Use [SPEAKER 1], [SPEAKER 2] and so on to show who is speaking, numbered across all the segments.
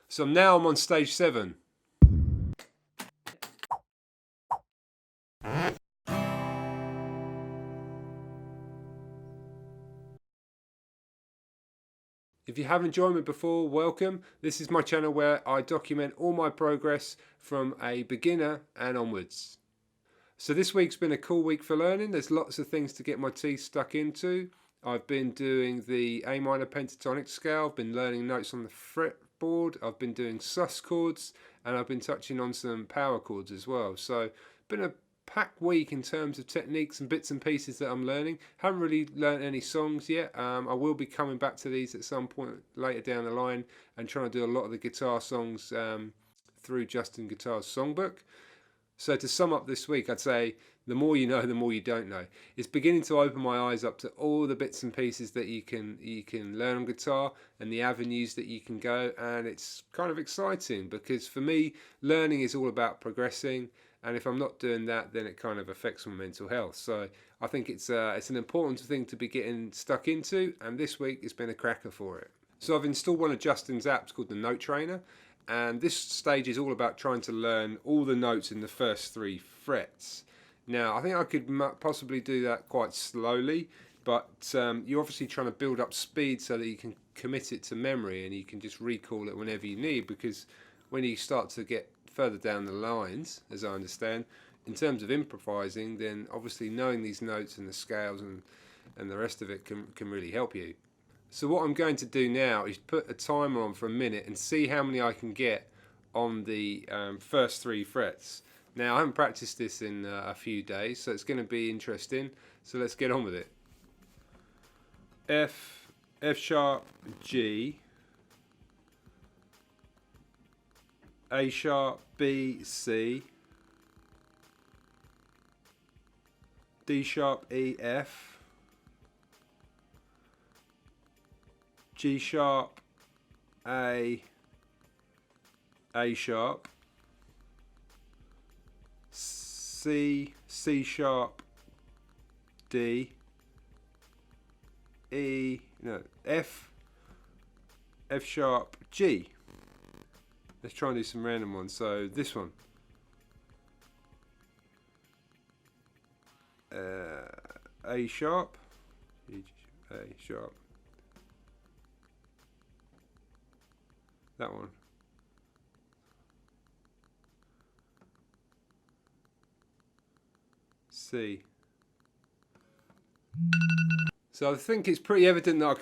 [SPEAKER 1] So now I'm on stage 7. If you haven't joined me before, welcome. This is my channel where I document all my progress from a beginner and onwards. So this week's been a cool week for learning. There's lots of things to get my teeth stuck into. I've been doing the A minor pentatonic scale, I've been learning notes on the fretboard, I've been doing sus chords, and I've been touching on some power chords as well. So been a packed week in terms of techniques and bits and pieces that I'm learning. Haven't really learned any songs yet. I will be coming back to these at some point later down the line and trying to do a lot of the guitar songs through Justin Guitar's songbook. So to sum up this week, I'd say the more you know, the more you don't know. It's beginning to open my eyes up to all the bits and pieces that you can learn on guitar and the avenues that you can go, and it's kind of exciting because for me, learning is all about progressing, and if I'm not doing that, then it kind of affects my mental health. So I think it's an important thing to be getting stuck into, and this week it's been a cracker for it. So I've installed one of Justin's apps called the Note Trainer, and this stage is all about trying to learn all the notes in the first 3 frets. Now I think I could possibly do that quite slowly, but you're obviously trying to build up speed so that you can commit it to memory and you can just recall it whenever you need, because when you start to get further down the lines, as I understand, in terms of improvising, then obviously knowing these notes and the scales and the rest of it can really help you. So what I'm going to do now is put a timer on for a minute and see how many I can get on the first 3 frets. Now I haven't practiced this in a few days, so it's going to be interesting. So let's get on with it. F, F sharp, G, A sharp, B, C, D sharp, E, F, G sharp, A sharp, C, C sharp, D, E, no, F, F sharp, G. Let's try and do some random ones. So this one, A sharp, A sharp. That one. C. So I think it's pretty evident that I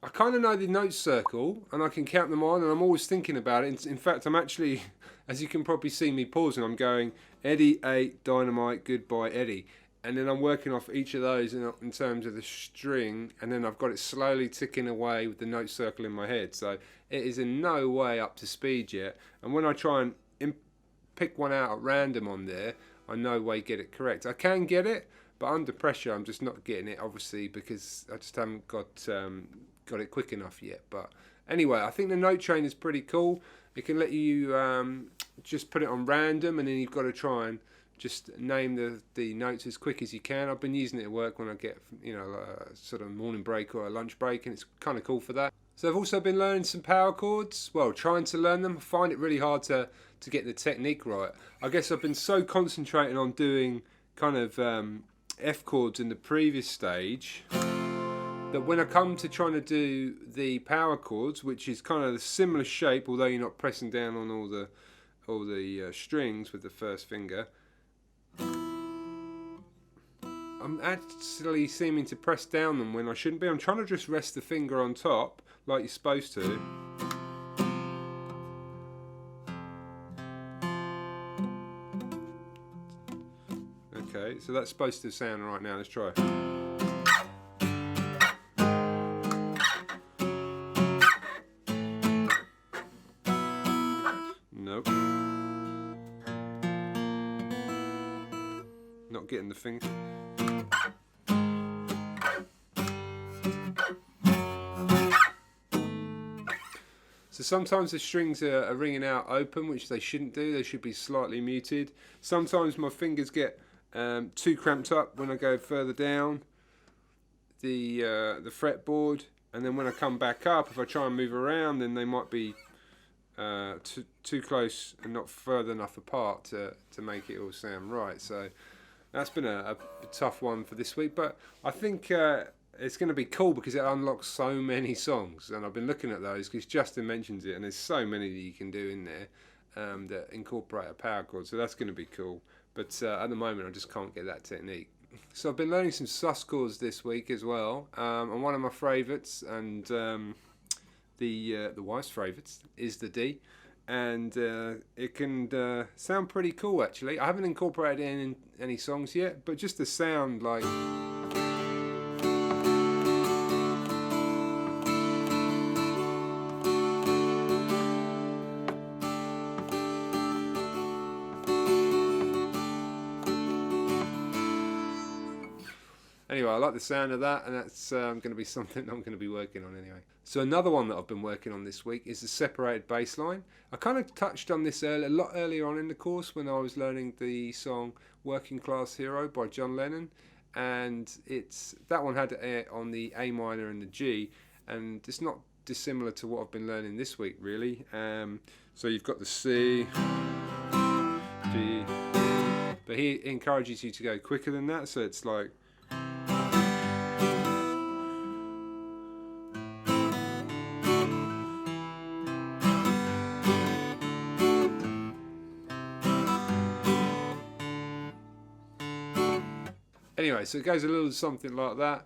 [SPEAKER 1] kind of know the note circle and I can count them on, and I'm always thinking about it. In fact, I'm actually, as you can probably see me pausing, I'm going Eddie 8 Dynamite Goodbye Eddie, and then I'm working off each of those in terms of the string, and then I've got it slowly ticking away with the note circle in my head. So it is in no way up to speed yet, and when I try and pick one out at random on there, I no way get it correct. I can get it, but under pressure I'm just not getting it, obviously, because I just haven't got it quick enough yet. But anyway, I think the note train is pretty cool. It can let you just put it on random, and then you've got to try and just name the notes as quick as you can. I've been using it at work when I get, a sort of morning break or a lunch break, and it's kind of cool for that. So I've also been learning some power chords. Well, trying to learn them. I find it really hard to get the technique right. I guess I've been so concentrating on doing kind of F chords in the previous stage that when I come to trying to do the power chords, which is kind of a similar shape, although you're not pressing down on all the strings with the first finger, I'm actually seeming to press down them when I shouldn't be. I'm trying to just rest the finger on top like you're supposed to. Okay, so that's supposed to sound right now. Let's try. Nope. Not getting the finger. So sometimes the strings are ringing out open, which they shouldn't do. They should be slightly muted. Sometimes my fingers get too cramped up when I go further down the fretboard, and then when I come back up, if I try and move around, then they might be too close and not further enough apart to make it all sound right. So that's been a tough one for this week, but I think it's going to be cool because it unlocks so many songs, and I've been looking at those because Justin mentions it, and there's so many that you can do in there that incorporate a power chord, so that's going to be cool. But at the moment I just can't get that technique. So I've been learning some sus chords this week as well, and one of my favourites, and the wife's favourites, is the D, and it can sound pretty cool actually. I haven't incorporated it in any songs yet, but just the sound, like anyway, I like the sound of that, and that's going to be something I'm going to be working on anyway. So another one that I've been working on this week is the separated bass line. I kind of touched on this a lot earlier on in the course when I was learning the song Working Class Hero by John Lennon, and that one had it on the A minor and the G, and it's not dissimilar to what I've been learning this week really. So you've got the C, D, but he encourages you to go quicker than that, so it's like anyway, so it goes a little something like that,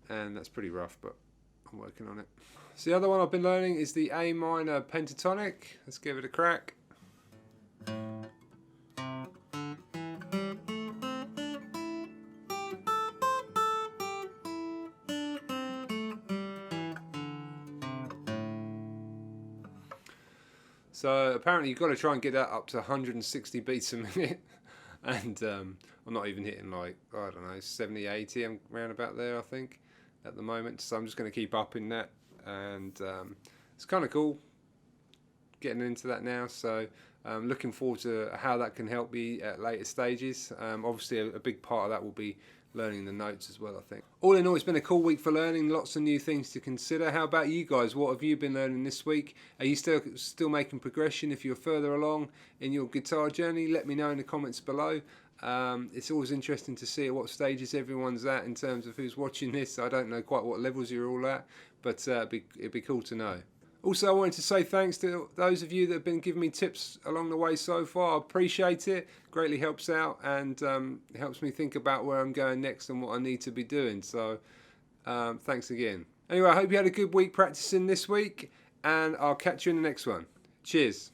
[SPEAKER 1] and that's pretty rough, but I'm working on it. So the other one I've been learning is the A minor pentatonic. Let's give it a crack. So apparently you've got to try and get that up to 160 beats a minute, and I'm not even hitting, like, I don't know, 70, 80, I'm around about there I think at the moment, so I'm just going to keep upping that, and it's kind of cool getting into that now, so I'm looking forward to how that can help me at later stages. Obviously a big part of that will be learning the notes as well, I think. All in all, it's been a cool week for learning, lots of new things to consider. How about you guys? What have you been learning this week? Are you still making progression? If you're further along in your guitar journey, let me know in the comments below. It's always interesting to see at what stages everyone's at in terms of who's watching this. I don't know quite what levels you're all at, but it'd be cool to know. Also, I wanted to say thanks to those of you that have been giving me tips along the way so far. I appreciate it. Greatly helps out, and helps me think about where I'm going next and what I need to be doing. So thanks again. Anyway, I hope you had a good week practicing this week, and I'll catch you in the next one. Cheers.